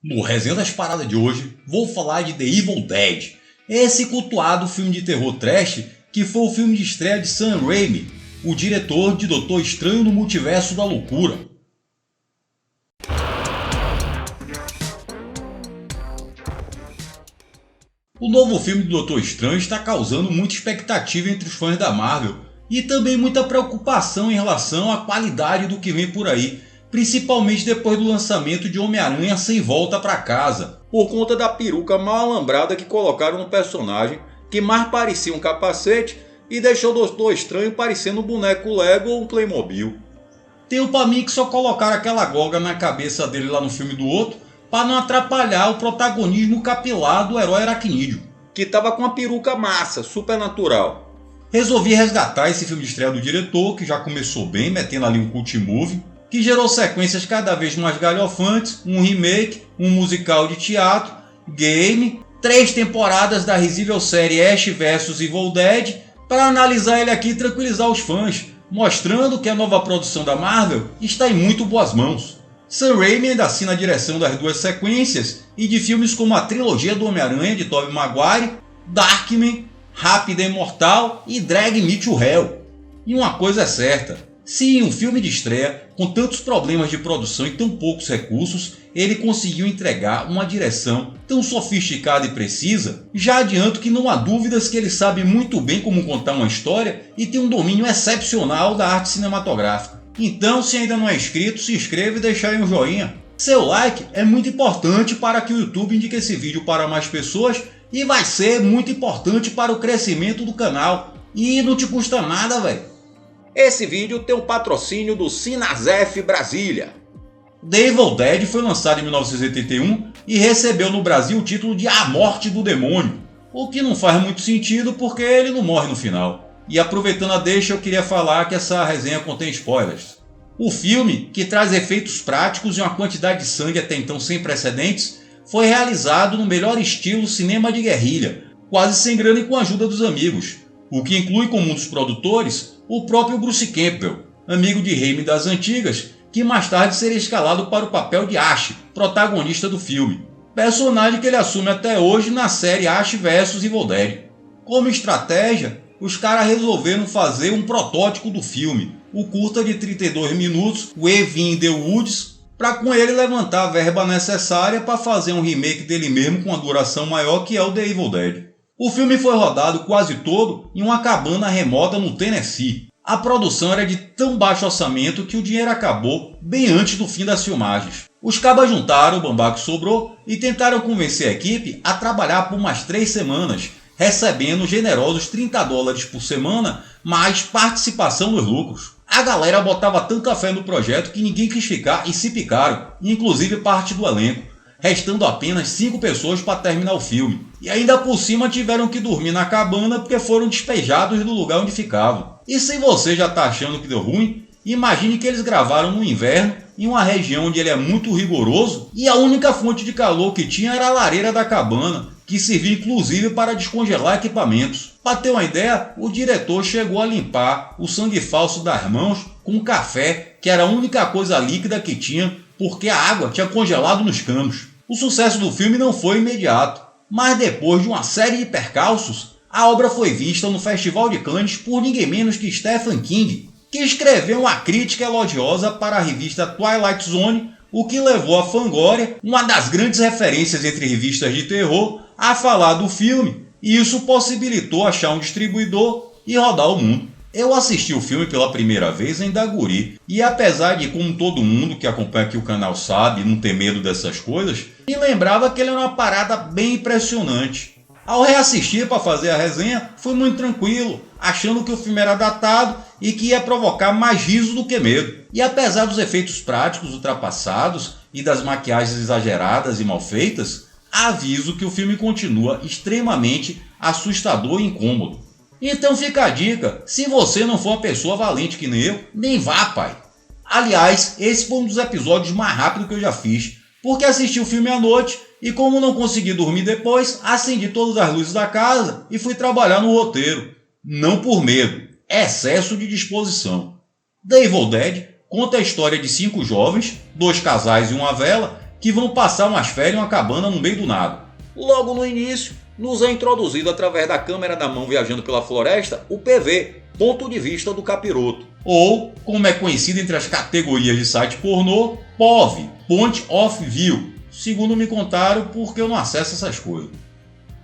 No Resenha das Paradas de hoje, vou falar de The Evil Dead, esse cultuado filme de terror trash que foi o filme de estreia de Sam Raimi, o diretor de Doutor Estranho no Multiverso da Loucura. O novo filme do Doutor Estranho está causando muita expectativa entre os fãs da Marvel e também muita preocupação em relação à qualidade do que vem por aí, principalmente depois do lançamento de Homem-Aranha Sem Volta para Casa, por conta da peruca mal alambrada que colocaram no personagem, que mais parecia um capacete e deixou o Doutor Estranho parecendo um boneco Lego ou um Playmobil. Tenho pra mim que só colocaram aquela goga na cabeça dele lá no filme do outro para não atrapalhar o protagonismo capilar do herói aracnídeo, que tava com uma peruca massa, super natural. Resolvi resgatar esse filme de estreia do diretor, que já começou bem, metendo ali um cult movie, que gerou sequências cada vez mais galhofantes, um remake, um musical de teatro, game, 3 temporadas da risível série Ash vs Evil Dead, para analisar ele aqui e tranquilizar os fãs, mostrando que a nova produção da Marvel está em muito boas mãos. Sam Raimi ainda assina a direção das 2 sequências e de filmes como a trilogia do Homem-Aranha de Tobey Maguire, Darkman, Rápida e Mortal e Drag Me to Hell. E uma coisa é certa, se em um filme de estreia, com tantos problemas de produção e tão poucos recursos, ele conseguiu entregar uma direção tão sofisticada e precisa, já adianto que não há dúvidas que ele sabe muito bem como contar uma história e tem um domínio excepcional da arte cinematográfica. Então, se ainda não é inscrito, se inscreva e deixa aí um joinha. Seu like é muito importante para que o YouTube indique esse vídeo para mais pessoas e vai ser muito importante para o crescimento do canal. E não te custa nada, velho. Esse vídeo tem um patrocínio do Cinazef Brasília. The Evil Dead foi lançado em 1981 e recebeu no Brasil o título de A Morte do Demônio, o que não faz muito sentido porque ele não morre no final. E aproveitando a deixa, eu queria falar que essa resenha contém spoilers. O filme, que traz efeitos práticos e uma quantidade de sangue até então sem precedentes, foi realizado no melhor estilo cinema de guerrilha, quase sem grana e com a ajuda dos amigos, o que inclui como um dos produtores o próprio Bruce Campbell, amigo de Raimi das antigas, que mais tarde seria escalado para o papel de Ash, protagonista do filme, personagem que ele assume até hoje na série Ash vs Evil Dead. Como estratégia, os caras resolveram fazer um protótipo do filme, o curta de 32 minutos, Wave in the Woods, para com ele levantar a verba necessária para fazer um remake dele mesmo com uma duração maior, que é o The Evil Dead. O filme foi rodado quase todo em uma cabana remota no Tennessee. A produção era de tão baixo orçamento que o dinheiro acabou bem antes do fim das filmagens. Os cabas juntaram o bambá que sobrou e tentaram convencer a equipe a trabalhar por mais 3 semanas, recebendo generosos $30 por semana, mais participação nos lucros. A galera botava tanta fé no projeto que ninguém quis ficar e se picaram, inclusive parte do elenco, restando apenas 5 pessoas para terminar o filme. E ainda por cima tiveram que dormir na cabana porque foram despejados do lugar onde ficavam. E se você já está achando que deu ruim, imagine que eles gravaram no inverno, em uma região onde ele é muito rigoroso e a única fonte de calor que tinha era a lareira da cabana, que servia inclusive para descongelar equipamentos. Para ter uma ideia, o diretor chegou a limpar o sangue falso das mãos com café, que era a única coisa líquida que tinha, porque a água tinha congelado nos canos. O sucesso do filme não foi imediato, mas depois de uma série de percalços, a obra foi vista no Festival de Cannes por ninguém menos que Stephen King, que escreveu uma crítica elogiosa para a revista Twilight Zone, o que levou a Fangoria, uma das grandes referências entre revistas de terror, a falar do filme, e isso possibilitou achar um distribuidor e rodar o mundo. Eu assisti o filme pela primeira vez em guri, e apesar de, como todo mundo que acompanha aqui o canal sabe, não ter medo dessas coisas, me lembrava que ele era uma parada bem impressionante. Ao reassistir para fazer a resenha, fui muito tranquilo, achando que o filme era datado e que ia provocar mais riso do que medo. E apesar dos efeitos práticos ultrapassados e das maquiagens exageradas e mal feitas, aviso que o filme continua extremamente assustador e incômodo. Então fica a dica, se você não for uma pessoa valente que nem eu, nem vá, pai. Aliás, esse foi um dos episódios mais rápidos que eu já fiz, porque assisti o filme à noite e como não consegui dormir depois, acendi todas as luzes da casa e fui trabalhar no roteiro. Não por medo, excesso de disposição. The Evil Dead conta a história de 5 jovens, 2 casais e uma vela, que vão passar umas férias em uma cabana no meio do nada. Logo no início, nos é introduzido através da câmera da mão viajando pela floresta o PV, ponto de vista do capiroto. Ou, como é conhecido entre as categorias de site pornô, POV, Point of View, segundo me contaram porque eu não acesso essas coisas.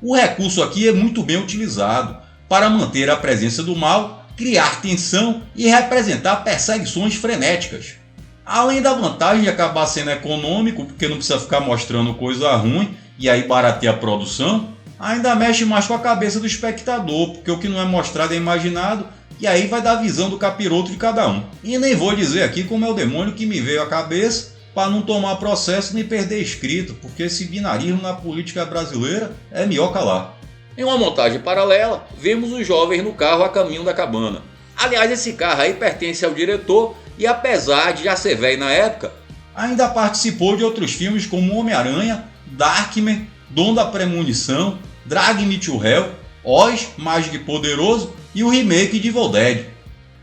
O recurso aqui é muito bem utilizado para manter a presença do mal, criar tensão e representar perseguições frenéticas. Além da vantagem de acabar sendo econômico, porque não precisa ficar mostrando coisa ruim e aí barateia a produção, ainda mexe mais com a cabeça do espectador, porque o que não é mostrado é imaginado e aí vai dar a visão do capiroto de cada um. E nem vou dizer aqui como é o demônio que me veio à cabeça para não tomar processo nem perder inscrito, porque esse binarismo na política brasileira é minhoca lá. Em uma montagem paralela, vemos os jovens no carro a caminho da cabana. Aliás, esse carro aí pertence ao diretor e apesar de já ser velho na época, ainda participou de outros filmes como Homem-Aranha, Darkman, Dom da Premonição, Drag Me to Hell, Oz, Mágico e Poderoso e o remake de Evil Dead.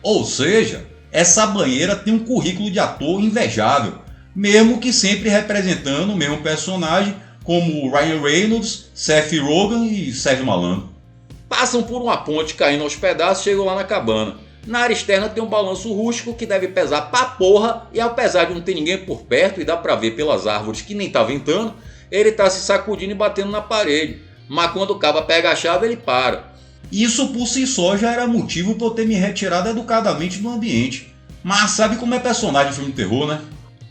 Ou seja, essa banheira tem um currículo de ator invejável, mesmo que sempre representando o mesmo personagem como Ryan Reynolds, Seth Rogen e Sérgio Malandro. Passam por uma ponte caindo aos pedaços e chegam lá na cabana. Na área externa tem um balanço rústico que deve pesar pra porra e apesar de não ter ninguém por perto e dá pra ver pelas árvores que nem tá ventando, ele tá se sacudindo e batendo na parede. Mas quando o caba pega a chave ele para. Isso por si só já era motivo para eu ter me retirado educadamente do ambiente. Mas sabe como é personagem de filme de terror, né?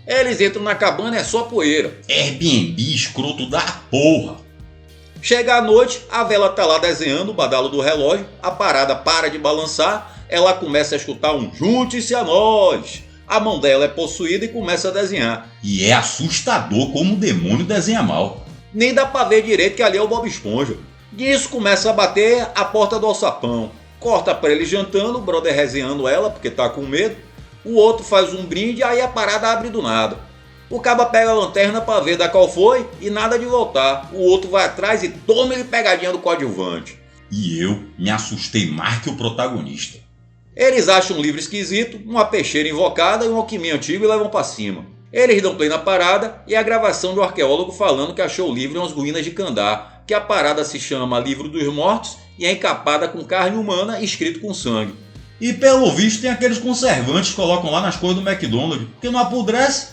Eles entram na cabana e é só poeira. Airbnb escroto da porra. Chega a noite, a vela tá lá desenhando o badalo do relógio, a parada para de balançar, ela começa a escutar um "junte-se a nós". A mão dela é possuída e começa a desenhar. E é assustador como o demônio desenha mal. Nem dá pra ver direito que ali é o Bob Esponja. Disso começa a bater a porta do alçapão. Corta pra ele jantando, o brother resenhando ela porque tá com medo. O outro faz um brinde, aí a parada abre do nada. O caba pega a lanterna pra ver da qual foi e nada de voltar. O outro vai atrás e toma ele pegadinha do coadjuvante. E eu me assustei mais que o protagonista. Eles acham um livro esquisito, uma peixeira invocada e um alquimia antigo e levam pra cima. Eles dão play na parada e a gravação de um arqueólogo falando que achou o livro em umas ruínas de Kandar, que a parada se chama Livro dos Mortos e é encapada com carne humana e escrito com sangue. E pelo visto tem aqueles conservantes que colocam lá nas coisas do McDonald's, que não apodrece.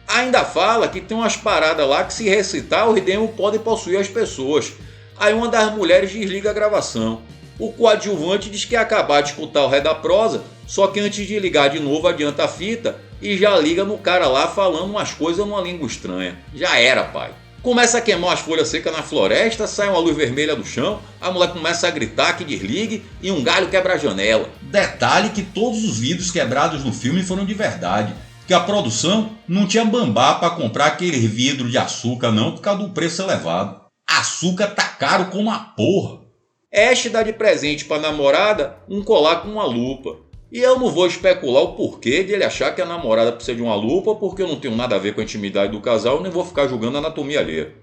Ainda fala que tem umas paradas lá que se recitar os demos podem possuir as pessoas. Aí uma das mulheres desliga a gravação. O coadjuvante diz que ia acabar de escutar o ré da prosa, só que antes de ligar de novo adianta a fita e já liga no cara lá falando umas coisas numa língua estranha. Já era, pai. Começa a queimar as folhas secas na floresta, sai uma luz vermelha do chão, a mulher começa a gritar que desligue e um galho quebra a janela. Detalhe que todos os vidros quebrados no filme foram de verdade, que a produção não tinha bambá para comprar aquele vidro de açúcar não por causa do preço elevado. Açúcar tá caro como a porra. Ash dá de presente para a namorada um colar com uma lupa. E eu não vou especular o porquê de ele achar que a namorada precisa de uma lupa, porque eu não tenho nada a ver com a intimidade do casal, nem vou ficar julgando a anatomia alheia.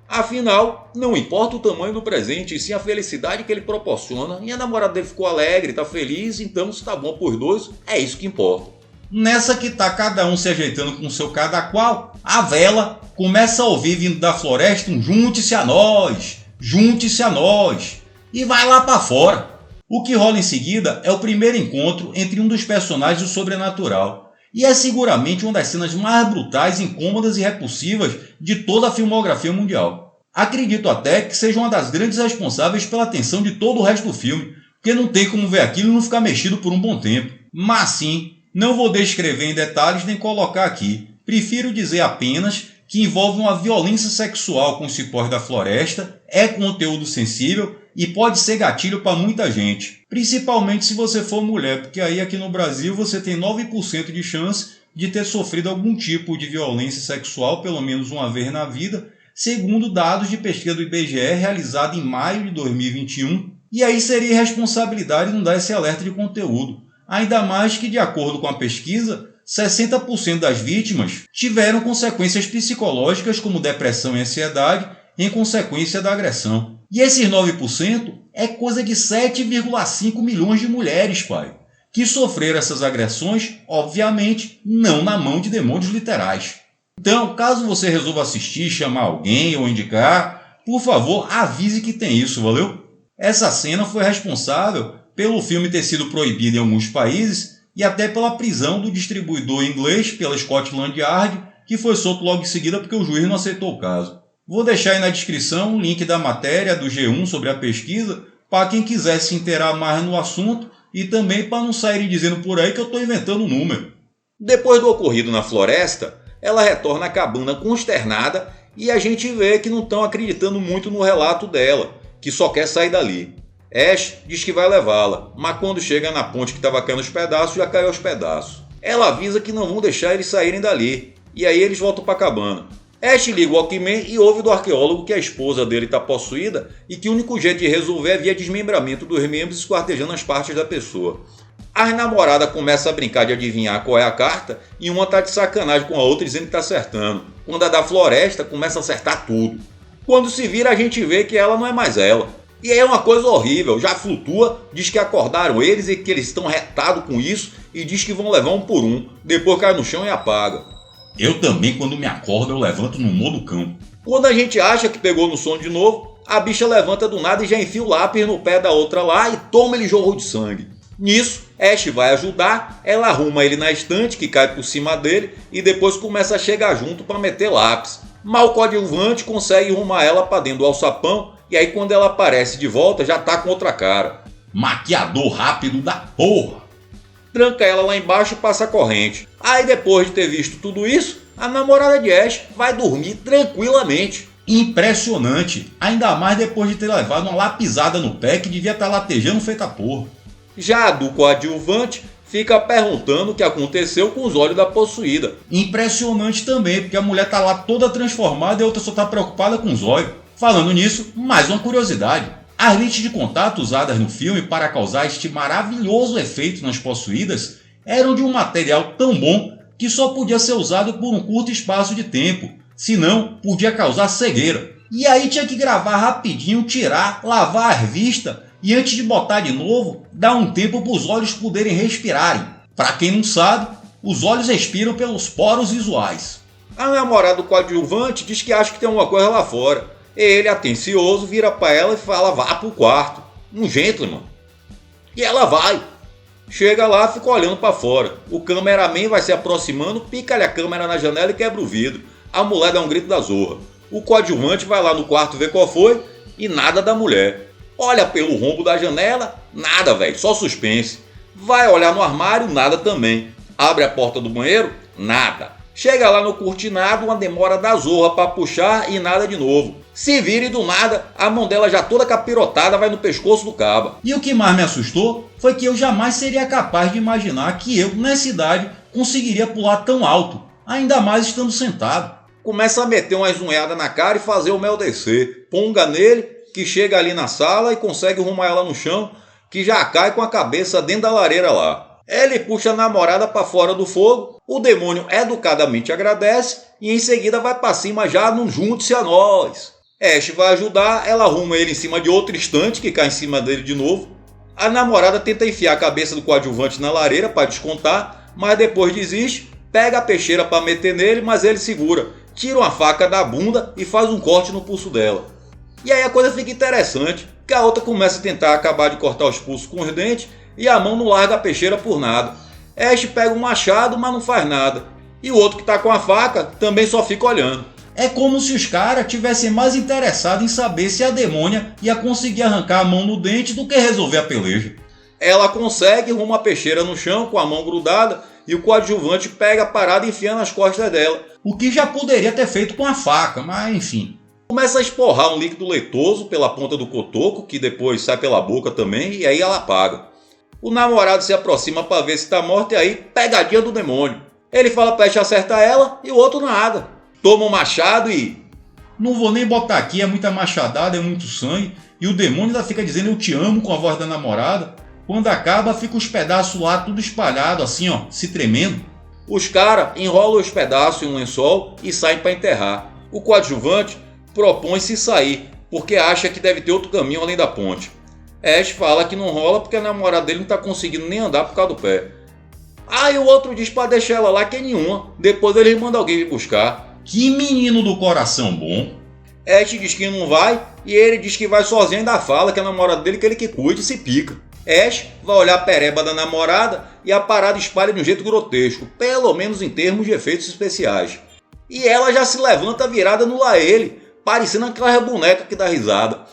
Afinal, não importa o tamanho do presente, e sim a felicidade que ele proporciona. E a namorada dele ficou alegre, tá feliz, então se tá bom pros dois, é isso que importa. Nessa que tá cada um se ajeitando com o seu cada qual, a vela começa a ouvir vindo da floresta um "junte-se a nós, junte-se a nós", e vai lá para fora. O que rola em seguida é o primeiro encontro entre um dos personagens do sobrenatural, e é seguramente uma das cenas mais brutais, incômodas e repulsivas de toda a filmografia mundial. Acredito até que seja uma das grandes responsáveis pela tensão de todo o resto do filme, porque não tem como ver aquilo e não ficar mexido por um bom tempo. Mas sim, não vou descrever em detalhes nem colocar aqui, prefiro dizer apenas que envolve uma violência sexual com os cipós da floresta, é conteúdo sensível e pode ser gatilho para muita gente, principalmente se você for mulher, porque aí aqui no Brasil você tem 9% de chance de ter sofrido algum tipo de violência sexual pelo menos uma vez na vida, segundo dados de pesquisa do IBGE realizada em maio de 2021, e aí seria irresponsabilidade não dar esse alerta de conteúdo, ainda mais que de acordo com a pesquisa, 60% das vítimas tiveram consequências psicológicas como depressão e ansiedade em consequência da agressão. E esses 9% é coisa de 7,5 milhões de mulheres, pai, que sofreram essas agressões, obviamente, não na mão de demônios literais. Então, caso você resolva assistir, chamar alguém ou indicar, por favor, avise que tem isso, valeu? Essa cena foi responsável pelo filme ter sido proibido em alguns países e até pela prisão do distribuidor inglês pela Scotland Yard, que foi solto logo em seguida porque o juiz não aceitou o caso. Vou deixar aí na descrição o link da matéria do G1 sobre a pesquisa para quem quiser se inteirar mais no assunto e também para não saírem dizendo por aí que eu estou inventando um número. Depois do ocorrido na floresta, ela retorna à cabana consternada e a gente vê que não estão acreditando muito no relato dela, que só quer sair dali. Ash diz que vai levá-la, mas quando chega na ponte que estava caindo aos pedaços, já caiu aos pedaços. Ela avisa que não vão deixar eles saírem dali, e aí eles voltam para a cabana. Ash liga o Walkman e ouve do arqueólogo que a esposa dele está possuída e que o único jeito de resolver é via desmembramento dos membros esquartejando as partes da pessoa. As namoradas começam a brincar de adivinhar qual é a carta e uma tá de sacanagem com a outra dizendo que tá acertando. Quando a da floresta começa a acertar tudo. Quando se vira a gente vê que ela não é mais ela. E aí é uma coisa horrível, já flutua, diz que acordaram eles e que eles estão retados com isso e diz que vão levar um por um, depois cai no chão e apaga. Eu também, quando me acordo, eu levanto no modo cão. Quando a gente acha que pegou no sono de novo, a bicha levanta do nada e já enfia o lápis no pé da outra lá e toma ele jorro de sangue. Nisso, Ash vai ajudar, ela arruma ele na estante que cai por cima dele e depois começa a chegar junto para meter lápis. Mas o coadjuvante consegue arrumar ela para dentro do alçapão e aí quando ela aparece de volta já tá com outra cara. Maquiador rápido da porra! Tranca ela lá embaixo e passa a corrente. Aí depois de ter visto tudo isso, a namorada de Ash vai dormir tranquilamente. Impressionante, ainda mais depois de ter levado uma lapisada no pé que devia estar latejando feita porra. Já a do coadjuvante fica perguntando o que aconteceu com os olhos da possuída. Impressionante também, porque a mulher tá lá toda transformada e a outra só tá preocupada com os olhos. Falando nisso, mais uma curiosidade. As lentes de contato usadas no filme para causar este maravilhoso efeito nas possuídas eram de um material tão bom que só podia ser usado por um curto espaço de tempo, senão podia causar cegueira. E aí tinha que gravar rapidinho, tirar, lavar as vistas e antes de botar de novo, dar um tempo para os olhos poderem respirarem. Para quem não sabe, os olhos respiram pelos poros visuais. A namorada do coadjuvante diz que acha que tem alguma coisa lá fora. Ele, atencioso, vira para ela e fala: vá pro quarto. Um gentleman. E ela vai. Chega lá, fica olhando para fora. O cameraman vai se aproximando, pica-lhe a câmera na janela e quebra o vidro. A mulher dá um grito da zorra. O coadjuvante vai lá no quarto ver qual foi e nada da mulher. Olha pelo rombo da janela, nada, velho, só suspense. Vai olhar no armário, nada também. Abre a porta do banheiro, nada. Chega lá no cortinado, uma demora da zorra para puxar e nada de novo. Se vira e do nada, a mão dela já toda capirotada vai no pescoço do caba. E o que mais me assustou foi que eu jamais seria capaz de imaginar que eu, nessa idade, conseguiria pular tão alto, ainda mais estando sentado. Começa a meter uma zunhada na cara e fazer o mel descer. Ponga nele, que chega ali na sala e consegue arrumar ela no chão, que já cai com a cabeça dentro da lareira lá. Ele puxa a namorada para fora do fogo, o demônio educadamente agradece e em seguida vai para cima já no junte-se a nós. Ash vai ajudar, ela arruma ele em cima de outro estante que cai em cima dele de novo. A namorada tenta enfiar a cabeça do coadjuvante na lareira para descontar, mas depois desiste, pega a peixeira para meter nele, mas ele segura, tira uma faca da bunda e faz um corte no pulso dela. E aí a coisa fica interessante, que a outra começa a tentar acabar de cortar os pulsos com os dentes e a mão não larga a peixeira por nada. Ash pega um machado, mas não faz nada. E o outro que tá com a faca também só fica olhando. É como se os caras tivessem mais interessados em saber se a demônia ia conseguir arrancar a mão no dente do que resolver a peleja. Ela consegue, arruma a peixeira no chão com a mão grudada e o coadjuvante pega a parada e enfia nas costas dela. O que já poderia ter feito com a faca, mas enfim. Começa a esporrar um líquido leitoso pela ponta do cotoco, que depois sai pela boca também, e aí ela apaga. O namorado se aproxima para ver se está morta e aí, pegadinha do demônio. Ele fala para Ash acertar ela e o outro nada. Toma um machado e... Não vou nem botar aqui, é muita machadada, é muito sangue. E o demônio ainda fica dizendo eu te amo com a voz da namorada. Quando acaba, fica os pedaços lá tudo espalhado assim, ó, se tremendo. Os caras enrolam os pedaços em um lençol e saem para enterrar. O coadjuvante propõe-se sair, porque acha que deve ter outro caminho além da ponte. Ash fala que não rola porque a namorada dele não está conseguindo nem andar por causa do pé. Aí o outro diz pra deixar ela lá que é nenhuma, depois ele manda alguém vir buscar. Que menino do coração bom. Ash diz que não vai e ele diz que vai sozinho e ainda fala que a namorada dele que ele que cuide e se pica. Ash vai olhar a pereba da namorada e a parada espalha de um jeito grotesco, pelo menos em termos de efeitos especiais. E ela já se levanta virada no lá ele, parecendo aquela boneca que dá risada.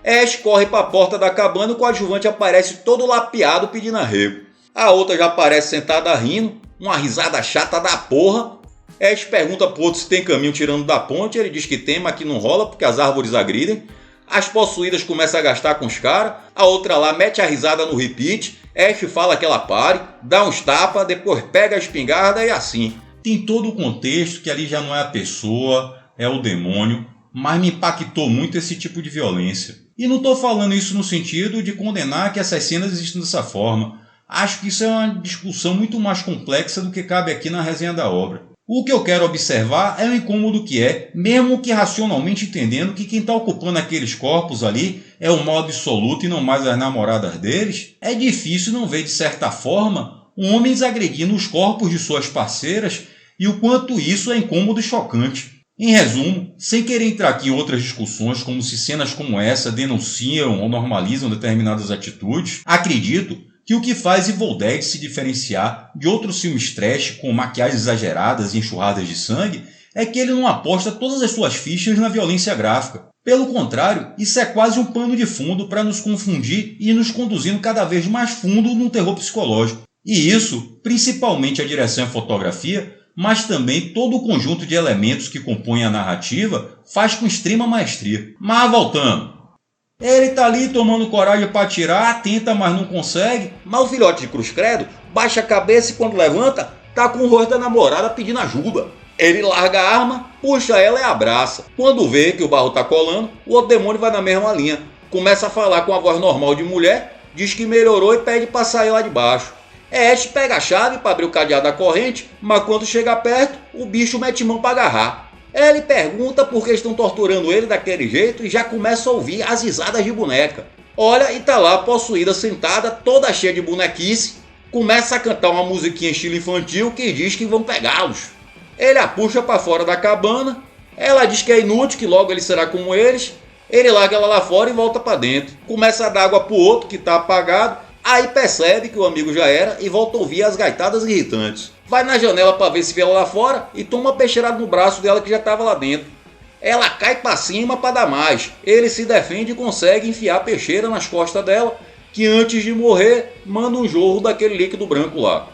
Ash corre para a porta da cabana e o coadjuvante aparece todo lapeado pedindo arrego. A outra já aparece sentada rindo, uma risada chata da porra. Ash pergunta pro outro se tem caminho tirando da ponte, ele diz que tem, mas que não rola porque as árvores agridem. As possuídas começam a gastar com os caras, a outra lá mete a risada no repeat, Ash fala que ela pare, dá uns tapas, depois pega a espingarda e assim. Tem todo o contexto que ali já não é a pessoa, é o demônio, mas me impactou muito esse tipo de violência. E não estou falando isso no sentido de condenar que essas cenas existem dessa forma. Acho que isso é uma discussão muito mais complexa do que cabe aqui na resenha da obra. O que eu quero observar é o incômodo que é, mesmo que racionalmente entendendo que quem está ocupando aqueles corpos ali é o mal absoluto e não mais as namoradas deles, é difícil não ver de certa forma homens agredindo os corpos de suas parceiras e o quanto isso é incômodo e chocante. Em resumo, sem querer entrar aqui em outras discussões como se cenas como essa denunciam ou normalizam determinadas atitudes, acredito que o que faz Evil Dead se diferenciar de outros filmes trash com maquiagens exageradas e enxurradas de sangue é que ele não aposta todas as suas fichas na violência gráfica. Pelo contrário, isso é quase um pano de fundo para nos confundir e nos conduzindo cada vez mais fundo num terror psicológico. E isso, principalmente a direção e a fotografia, mas também todo o conjunto de elementos que compõem a narrativa, faz com extrema maestria. Mas voltando. Ele tá ali tomando coragem para atirar, tenta, mas não consegue. Mas o filhote de Cruz Credo baixa a cabeça e quando levanta, tá com o rosto da namorada pedindo ajuda. Ele larga a arma, puxa ela e abraça. Quando vê que o barro tá colando, o outro demônio vai na mesma linha. Começa a falar com a voz normal de mulher, diz que melhorou e pede pra sair lá de baixo. Ash pega a chave para abrir o cadeado da corrente, mas quando chega perto, o bicho mete mão para agarrar. Ele pergunta por que estão torturando ele daquele jeito e já começa a ouvir as risadas de boneca. Olha e tá lá a possuída sentada, toda cheia de bonequice, começa a cantar uma musiquinha estilo infantil que diz que vão pegá-los. Ele a puxa para fora da cabana, ela diz que é inútil, que logo ele será como eles, ele larga ela lá fora e volta para dentro. Começa a dar água pro outro que tá apagado, aí percebe que o amigo já era e volta a ouvir as gaitadas irritantes. Vai na janela para ver se vê ela lá fora e toma uma peixeirada no braço dela que já estava lá dentro. Ela cai para cima para dar mais. Ele se defende e consegue enfiar a peixeira nas costas dela, que antes de morrer manda um jorro daquele líquido branco lá.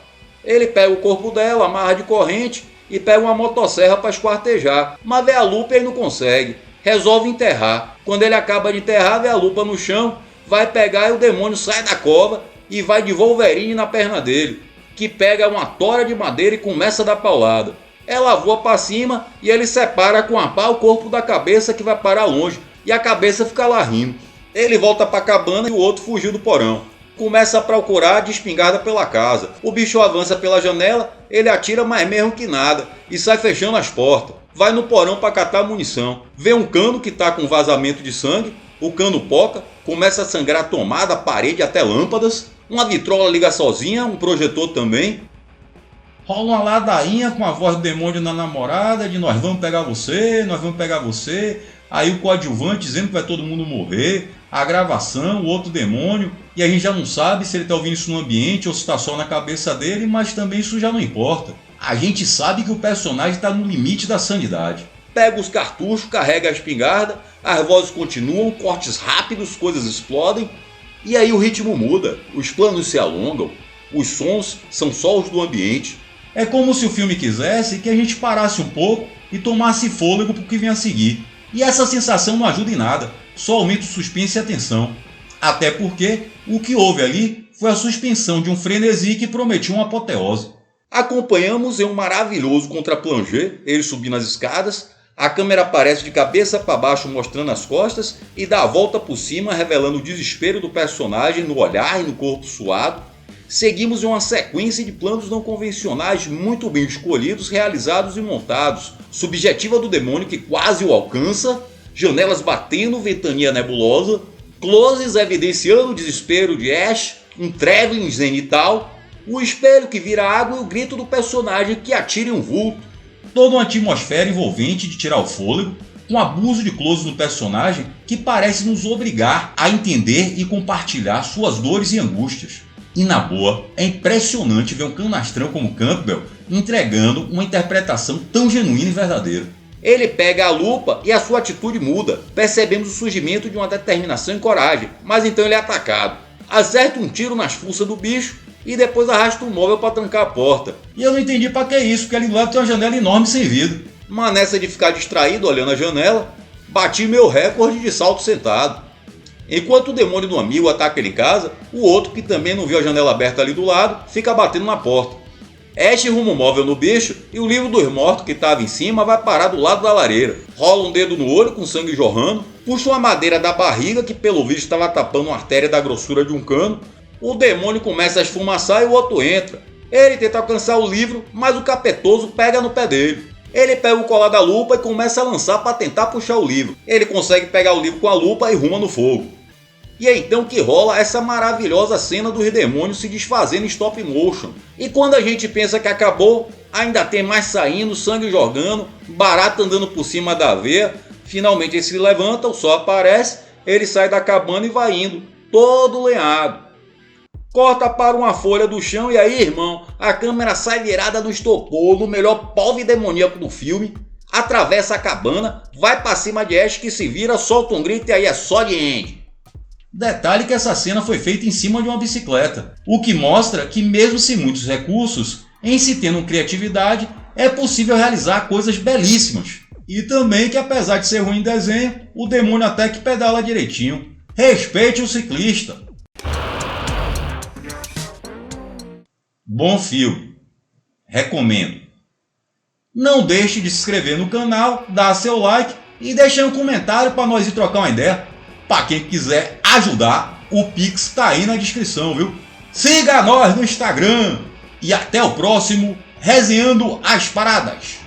Ele pega o corpo dela, amarra de corrente e pega uma motosserra para esquartejar, mas vê a lupa e ele não consegue. Resolve enterrar. Quando ele acaba de enterrar, vê a lupa no chão, vai pegar e o demônio sai da cova e vai de Wolverine na perna dele, que pega uma tora de madeira e começa a dar paulada. Ela voa para cima e ele separa com a pá o corpo da cabeça que vai parar longe e a cabeça fica lá rindo. Ele volta para a cabana e o outro fugiu do porão. Começa a procurar de espingarda pela casa. O bicho avança pela janela, ele atira mais mesmo que nada e sai fechando as portas. Vai no porão para catar munição. Vê um cano que está com vazamento de sangue, o cano poca, começa a sangrar a tomada, a parede até lâmpadas. Uma vitrola liga sozinha, um projetor também. Rola uma ladainha com a voz do demônio na namorada, de nós vamos pegar você, nós vamos pegar você. Aí o coadjuvante dizendo que vai todo mundo morrer. A gravação, o outro demônio. E a gente já não sabe se ele está ouvindo isso no ambiente ou se está só na cabeça dele, mas também isso já não importa. A gente sabe que o personagem está no limite da sanidade. Pega os cartuchos, carrega a espingarda, as vozes continuam, cortes rápidos, coisas explodem. E aí o ritmo muda, os planos se alongam, os sons são só os do ambiente. É como se o filme quisesse que a gente parasse um pouco e tomasse fôlego para o que vem a seguir. E essa sensação não ajuda em nada, só aumenta o suspense e a tensão. Até porque o que houve ali foi a suspensão de um frenesi que prometia uma apoteose. Acompanhamos em um maravilhoso contra-plongé, ele subindo as escadas. A câmera aparece de cabeça para baixo mostrando as costas e dá a volta por cima revelando o desespero do personagem no olhar e no corpo suado. Seguimos em uma sequência de planos não convencionais muito bem escolhidos, realizados e montados. Subjetiva do demônio que quase o alcança, janelas batendo, ventania nebulosa, closes evidenciando o desespero de Ash, um traveling zenital, o espelho que vira água e o grito do personagem que atira em um vulto. Toda uma atmosfera envolvente de tirar o fôlego, com abuso de close no personagem que parece nos obrigar a entender e compartilhar suas dores e angústias. E na boa, é impressionante ver um canastrão como Campbell entregando uma interpretação tão genuína e verdadeira. Ele pega a lupa e a sua atitude muda. Percebemos o surgimento de uma determinação e coragem, mas então ele é atacado. Acerta um tiro nas fuças do bicho e depois arrasta um móvel para trancar a porta. E eu não entendi pra que isso, porque ali do lado tem uma janela enorme sem vidro. Mas nessa de ficar distraído olhando a janela, bati meu recorde de salto sentado. Enquanto o demônio do amigo ataca ele em casa, o outro, que também não viu a janela aberta ali do lado, fica batendo na porta. Ash ruma o móvel no bicho e o livro dos mortos que estava em cima vai parar do lado da lareira. Rola um dedo no olho com sangue jorrando, puxa uma madeira da barriga que pelo visto estava tapando uma artéria da grossura de um cano. O demônio começa a esfumaçar e o outro entra. Ele tenta alcançar o livro, mas o capetoso pega no pé dele. Ele pega o colar da lupa e começa a lançar para tentar puxar o livro. Ele consegue pegar o livro com a lupa e ruma no fogo. E é então que rola essa maravilhosa cena dos demônios se desfazendo em stop motion. E quando a gente pensa que acabou, ainda tem mais saindo, sangue jogando, barata andando por cima da veia. Finalmente ele se levanta, o sol aparece, ele sai da cabana e vai indo, todo lenhado. Corta para uma folha do chão e aí, irmão, a câmera sai virada no estopor, no melhor polvo demoníaco do filme, atravessa a cabana, vai para cima de Ash que se vira, solta um grito e aí é só de end. Detalhe que essa cena foi feita em cima de uma bicicleta, o que mostra que mesmo sem muitos recursos, em se tendo criatividade, é possível realizar coisas belíssimas. E também que apesar de ser ruim em desenho, o demônio até que pedala direitinho. Respeite o ciclista. Bom filme. Recomendo. Não deixe de se inscrever no canal, dar seu like e deixar um comentário para nós ir trocar uma ideia. Para quem quiser ajudar, o Pix tá aí na descrição, viu? Siga nós no Instagram e até o próximo Resenhando as Paradas.